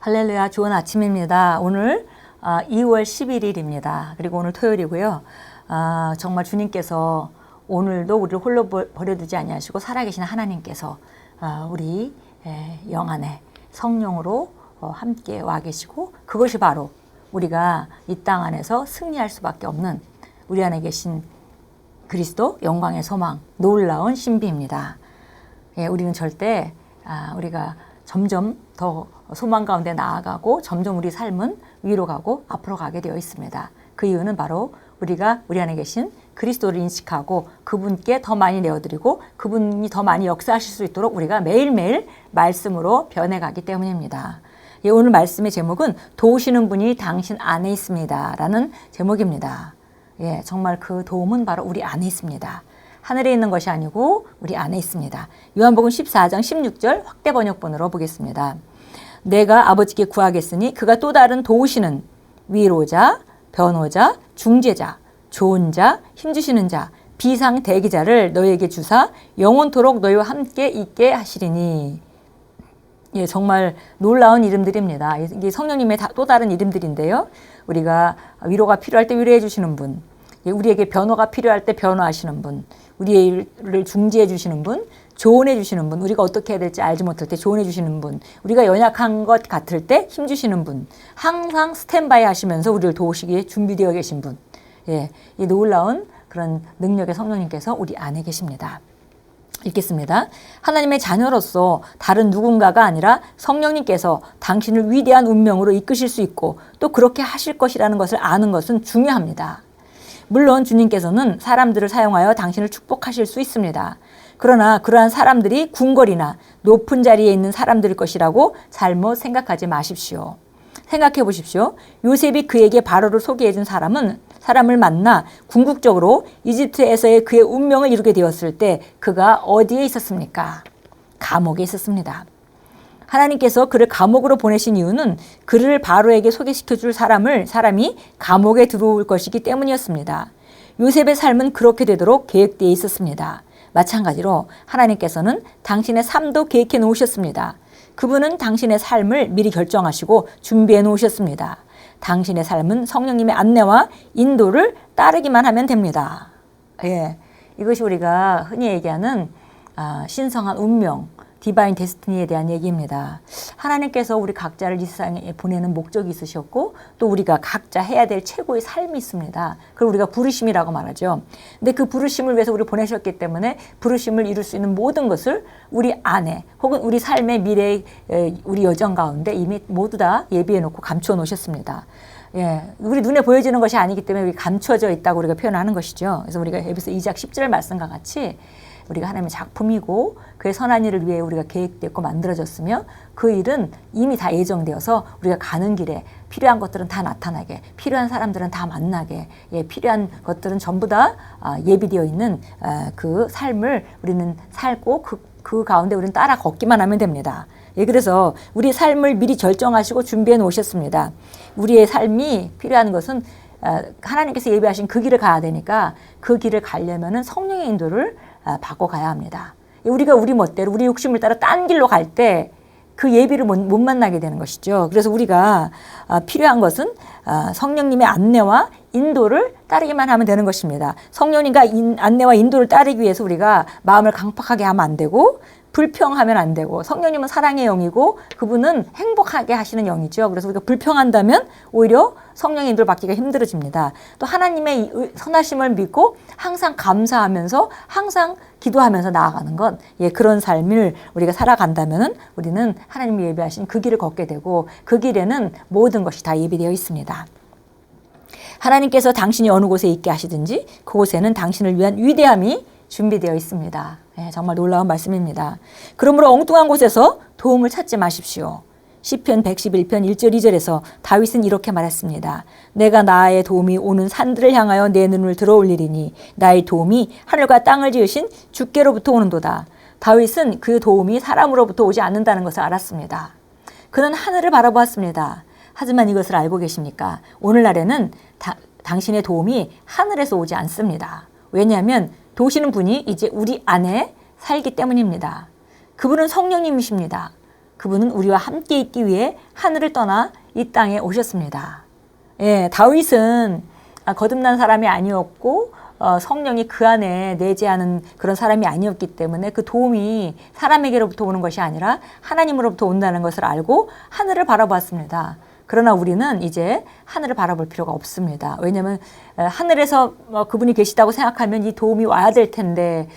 할렐루야, 좋은 아침입니다. 오늘 2월 11일입니다. 그리고 오늘 토요일이고요. 정말 주님께서 오늘도 우리를 홀로 버려두지 아니하시고 살아계신 하나님께서 우리 영 안에 성령으로 함께 와 계시고, 그것이 바로 우리가 이 땅 안에서 승리할 수밖에 없는 우리 안에 계신 그리스도 영광의 소망, 놀라운 신비입니다. 우리는 절대 우리가 점점 더 소망 가운데 나아가고 점점 우리 삶은 위로 가고 앞으로 가게 되어 있습니다. 그 이유는 바로 우리가 우리 안에 계신 그리스도를 인식하고 그분께 더 많이 내어드리고 그분이 더 많이 역사하실 수 있도록 우리가 매일매일 말씀으로 변해가기 때문입니다. 오늘 말씀의 제목은 도우시는 분이 당신 안에 있습니다 라는 제목입니다. 정말 그 도움은 바로 우리 안에 있습니다. 하늘에 있는 것이 아니고 우리 안에 있습니다. 요한복음 14장 16절 확대 번역본으로 보겠습니다. 내가 아버지께 구하겠으니 그가 또 다른 도우시는 위로자, 변호자, 중재자, 좋은 자, 힘주시는 자, 비상 대기자를 너희에게 주사 영원토록 너희와 함께 있게 하시리니. 정말 놀라운 이름들입니다. 이게 성령님의 또 다른 이름들인데요. 우리가 위로가 필요할 때 위로해 주시는 분, 우리에게 변호가 필요할 때 변호하시는 분, 우리를 중재해 주시는 분, 조언해 주시는 분, 우리가 어떻게 해야 될지 알지 못할 때 조언해 주시는 분, 우리가 연약한 것 같을 때 힘 주시는 분, 항상 스탠바이 하시면서 우리를 도우시기에 준비되어 계신 분. 이 놀라운 그런 능력의 성령님께서 우리 안에 계십니다. 읽겠습니다. 하나님의 자녀로서 다른 누군가가 아니라 성령님께서 당신을 위대한 운명으로 이끄실 수 있고 또 그렇게 하실 것이라는 것을 아는 것은 중요합니다. 물론 주님께서는 사람들을 사용하여 당신을 축복하실 수 있습니다. 그러나 그러한 사람들이 궁궐이나 높은 자리에 있는 사람들일 것이라고 잘못 생각하지 마십시오. 생각해 보십시오. 요셉이 그에게 바로를 소개해 준 사람을 만나 궁극적으로 이집트에서의 그의 운명을 이루게 되었을 때 그가 어디에 있었습니까? 감옥에 있었습니다. 하나님께서 그를 감옥으로 보내신 이유는 그를 바로에게 소개시켜 줄 사람이 감옥에 들어올 것이기 때문이었습니다. 요셉의 삶은 그렇게 되도록 계획되어 있었습니다. 마찬가지로 하나님께서는 당신의 삶도 계획해 놓으셨습니다. 그분은 당신의 삶을 미리 결정하시고 준비해 놓으셨습니다. 당신의 삶은 성령님의 안내와 인도를 따르기만 하면 됩니다. 이것이 우리가 흔히 얘기하는 신성한 운명, 디바인 데스티니에 대한 얘기입니다. 하나님께서 우리 각자를 이 세상에 보내는 목적이 있으셨고 또 우리가 각자 해야 될 최고의 삶이 있습니다. 그걸 우리가 부르심이라고 말하죠. 근데 그 부르심을 위해서 우리 보내셨기 때문에 부르심을 이룰 수 있는 모든 것을 우리 안에 혹은 우리 삶의 미래의 우리 여정 가운데 이미 모두 다 예비해 놓고 감춰 놓으셨습니다. 우리 눈에 보여지는 것이 아니기 때문에 우리 감춰져 있다고 우리가 표현하는 것이죠. 그래서 우리가 에베소 2장 10절 말씀과 같이 우리가 하나님의 작품이고 그의 선한 일을 위해 우리가 계획되고 만들어졌으며 그 일은 이미 다 예정되어서 우리가 가는 길에 필요한 것들은 다 나타나게, 필요한 사람들은 다 만나게, 필요한 것들은 전부 다 예비되어 있는 그 삶을 우리는 살고 그 가운데 우리는 따라 걷기만 하면 됩니다. 그래서 우리의 삶을 미리 결정하시고 준비해 놓으셨습니다. 우리의 삶이 필요한 것은 하나님께서 예비하신 그 길을 가야 되니까 그 길을 가려면은 성령의 인도를 받고 가야 합니다. 우리가 우리 멋대로 우리 욕심을 따라 딴 길로 갈 때 그 예비를 못 만나게 되는 것이죠. 그래서 우리가 필요한 것은 성령님의 안내와 인도를 따르기만 하면 되는 것입니다. 성령님과 안내와 인도를 따르기 위해서 우리가 마음을 강팍하게 하면 안 되고 불평하면 안 되고, 성령님은 사랑의 영이고 그분은 행복하게 하시는 영이죠. 그래서 우리가 불평한다면 오히려 성령의 인도를 받기가 힘들어집니다. 또 하나님의 선하심을 믿고 항상 감사하면서 항상 기도하면서 나아가는 것, 그런 삶을 우리가 살아간다면 우리는 하나님이 예비하신 그 길을 걷게 되고 그 길에는 모든 것이 다 예비되어 있습니다. 하나님께서 당신이 어느 곳에 있게 하시든지 그곳에는 당신을 위한 위대함이 준비되어 있습니다. 정말 놀라운 말씀입니다. 그러므로 엉뚱한 곳에서 도움을 찾지 마십시오. 시편 111편 1절 2절에서 다윗은 이렇게 말했습니다. 내가 나의 도움이 오는 산들을 향하여 내 눈을 들어 올리리니 나의 도움이 하늘과 땅을 지으신 주께로부터 오는도다. 다윗은 그 도움이 사람으로부터 오지 않는다는 것을 알았습니다. 그는 하늘을 바라보았습니다. 하지만 이것을 알고 계십니까? 오늘날에는 당신의 도움이 하늘에서 오지 않습니다. 왜냐하면 도우시는 분이 이제 우리 안에 살기 때문입니다. 그분은 성령님이십니다. 그분은 우리와 함께 있기 위해 하늘을 떠나 이 땅에 오셨습니다. 예, 다윗은 거듭난 사람이 아니었고 성령이 그 안에 내재하는 그런 사람이 아니었기 때문에 그 도움이 사람에게로부터 오는 것이 아니라 하나님으로부터 온다는 것을 알고 하늘을 바라보았습니다. 그러나 우리는 이제 하늘을 바라볼 필요가 없습니다. 왜냐하면 하늘에서 그분이 계시다고 생각하면 이 도움이 와야 될 텐데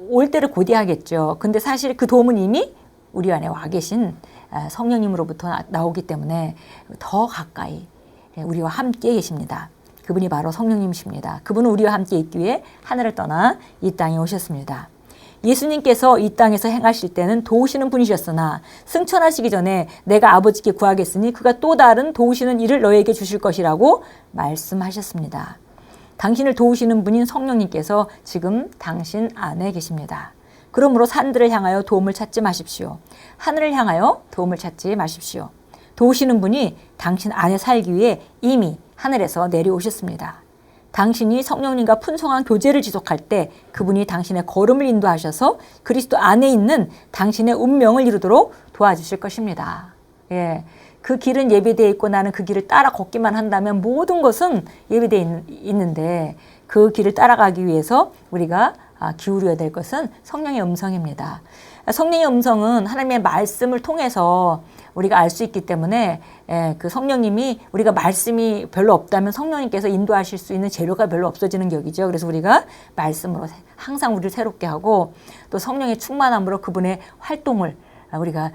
올 때를 고대하겠죠. 근데 사실 그 도움은 이미 우리 안에 와 계신 성령님으로부터 나오기 때문에 더 가까이 우리와 함께 계십니다. 그분이 바로 성령님이십니다. 그분은 우리와 함께 있기 위해 하늘을 떠나 이 땅에 오셨습니다. 예수님께서 이 땅에서 행하실 때는 도우시는 분이셨으나 승천하시기 전에 내가 아버지께 구하겠으니 그가 또 다른 도우시는 일을 너에게 주실 것이라고 말씀하셨습니다. 당신을 도우시는 분인 성령님께서 지금 당신 안에 계십니다. 그러므로 산들을 향하여 도움을 찾지 마십시오. 하늘을 향하여 도움을 찾지 마십시오. 도우시는 분이 당신 안에 살기 위해 이미 하늘에서 내려오셨습니다. 당신이 성령님과 풍성한 교제를 지속할 때 그분이 당신의 걸음을 인도하셔서 그리스도 안에 있는 당신의 운명을 이루도록 도와주실 것입니다. 예, 그 길은 예비되어 있고 나는 그 길을 따라 걷기만 한다면 모든 것은 예비되어 있는데 그 길을 따라가기 위해서 우리가 기울여야 될 것은 성령의 음성입니다. 성령의 음성은 하나님의 말씀을 통해서 우리가 알 수 있기 때문에 그 성령님이 우리가 말씀이 별로 없다면 성령님께서 인도하실 수 있는 재료가 별로 없어지는 격이죠. 그래서 우리가 말씀으로 항상 우리를 새롭게 하고 또 성령의 충만함으로 그분의 활동을 우리가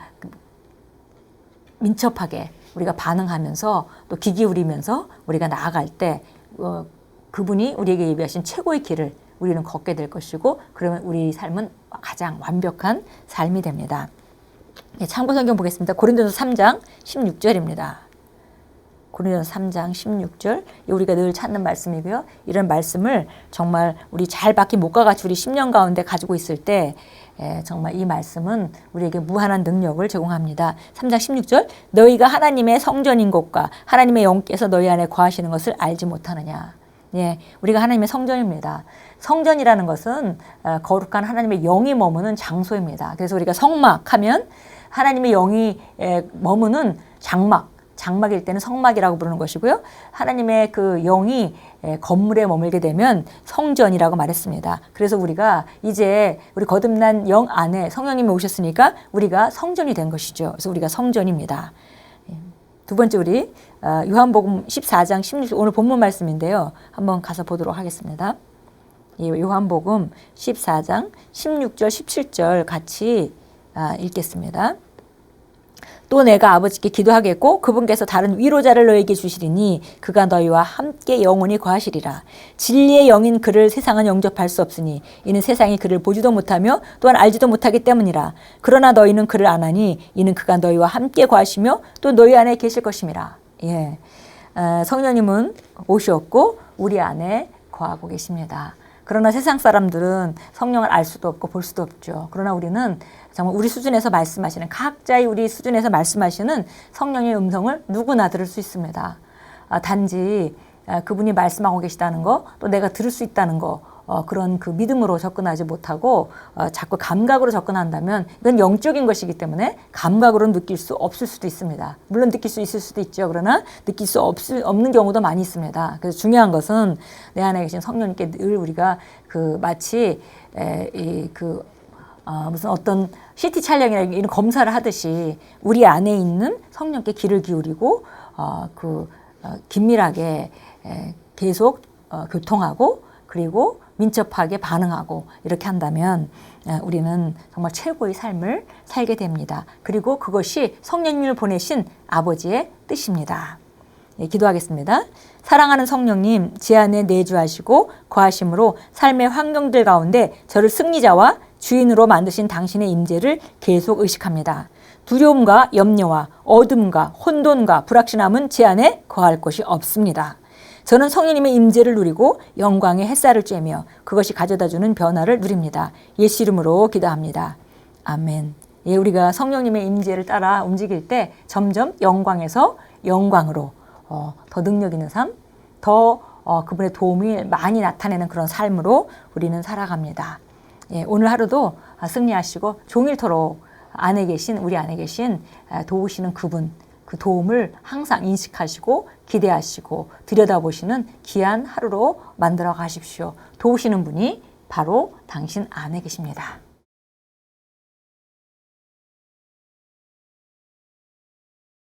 민첩하게 우리가 반응하면서 또 귀 기울이면서 우리가 나아갈 때 그분이 우리에게 예비하신 최고의 길을 우리는 걷게 될 것이고 그러면 우리 삶은 가장 완벽한 삶이 됩니다. 참고 성경 보겠습니다. 고린도서 3장 16절입니다. 고린도서 3장 16절 우리가 늘 찾는 말씀이고요. 이런 말씀을 정말 우리 잘 박힌 목과 같이 우리 10년 가운데 가지고 있을 때 정말 이 말씀은 우리에게 무한한 능력을 제공합니다. 3장 16절 너희가 하나님의 성전인 것과 하나님의 영께서 너희 안에 거하시는 것을 알지 못하느냐. 예, 우리가 하나님의 성전입니다. 성전이라는 것은 거룩한 하나님의 영이 머무는 장소입니다. 그래서 우리가 성막하면 하나님의 영이 머무는 장막일 때는 성막이라고 부르는 것이고요. 하나님의 그 영이 건물에 머물게 되면 성전이라고 말했습니다. 그래서 우리가 이제 우리 거듭난 영 안에 성령님이 오셨으니까 우리가 성전이 된 것이죠. 그래서 우리가 성전입니다. 두 번째 우리 요한복음 14장 16절 오늘 본문 말씀인데요. 한번 가서 보도록 하겠습니다. 요한복음 14장 16절 17절 같이 읽겠습니다. 또 내가 아버지께 기도하겠고 그분께서 다른 위로자를 너에게 주시리니 그가 너희와 함께 영원히 거하시리라. 진리의 영인 그를 세상은 영접할 수 없으니 이는 세상이 그를 보지도 못하며 또한 알지도 못하기 때문이라. 그러나 너희는 그를 아나니 이는 그가 너희와 함께 거하시며 또 너희 안에 계실 것임이라. 예, 성령님은 오셨고 우리 안에 거하고 계십니다. 그러나 세상 사람들은 성령을 알 수도 없고 볼 수도 없죠. 그러나 우리는 정말 우리 수준에서 말씀하시는 각자의 우리 수준에서 말씀하시는 성령의 음성을 누구나 들을 수 있습니다. 단지 그분이 말씀하고 계시다는 거, 또 내가 들을 수 있다는 거, 그런 그 믿음으로 접근하지 못하고 자꾸 감각으로 접근한다면 이건 영적인 것이기 때문에 감각으로는 느낄 수 없을 수도 있습니다. 물론 느낄 수 있을 수도 있죠. 그러나 느낄 수 없는 경우도 많이 있습니다. 그래서 중요한 것은 내 안에 계신 성령님께 늘 우리가 그 마치 무슨 어떤 CT 촬영이나 이런 검사를 하듯이 우리 안에 있는 성령께 귀를 기울이고 긴밀하게 계속 교통하고 그리고 민첩하게 반응하고 이렇게 한다면 우리는 정말 최고의 삶을 살게 됩니다. 그리고 그것이 성령님을 보내신 아버지의 뜻입니다. 예, 기도하겠습니다. 사랑하는 성령님, 제 안에 내주하시고 거하심으로 삶의 환경들 가운데 저를 승리자와 주인으로 만드신 당신의 임재를 계속 의식합니다. 두려움과 염려와 어둠과 혼돈과 불확신함은 제 안에 거할 곳이 없습니다. 저는 성령님의 임재를 누리고 영광의 햇살을 쬐며 그것이 가져다주는 변화를 누립니다. 예수 이름으로 기도합니다. 아멘. 예, 우리가 성령님의 임재를 따라 움직일 때 점점 영광에서 영광으로 더 능력 있는 삶, 더 그분의 도움이 많이 나타내는 그런 삶으로 우리는 살아갑니다. 예, 오늘 하루도 승리하시고 종일토록 우리 안에 계신 도우시는 그분, 그 도움을 항상 인식하시고 기대하시고 들여다보시는 귀한 하루로 만들어 가십시오. 도우시는 분이 바로 당신 안에 계십니다.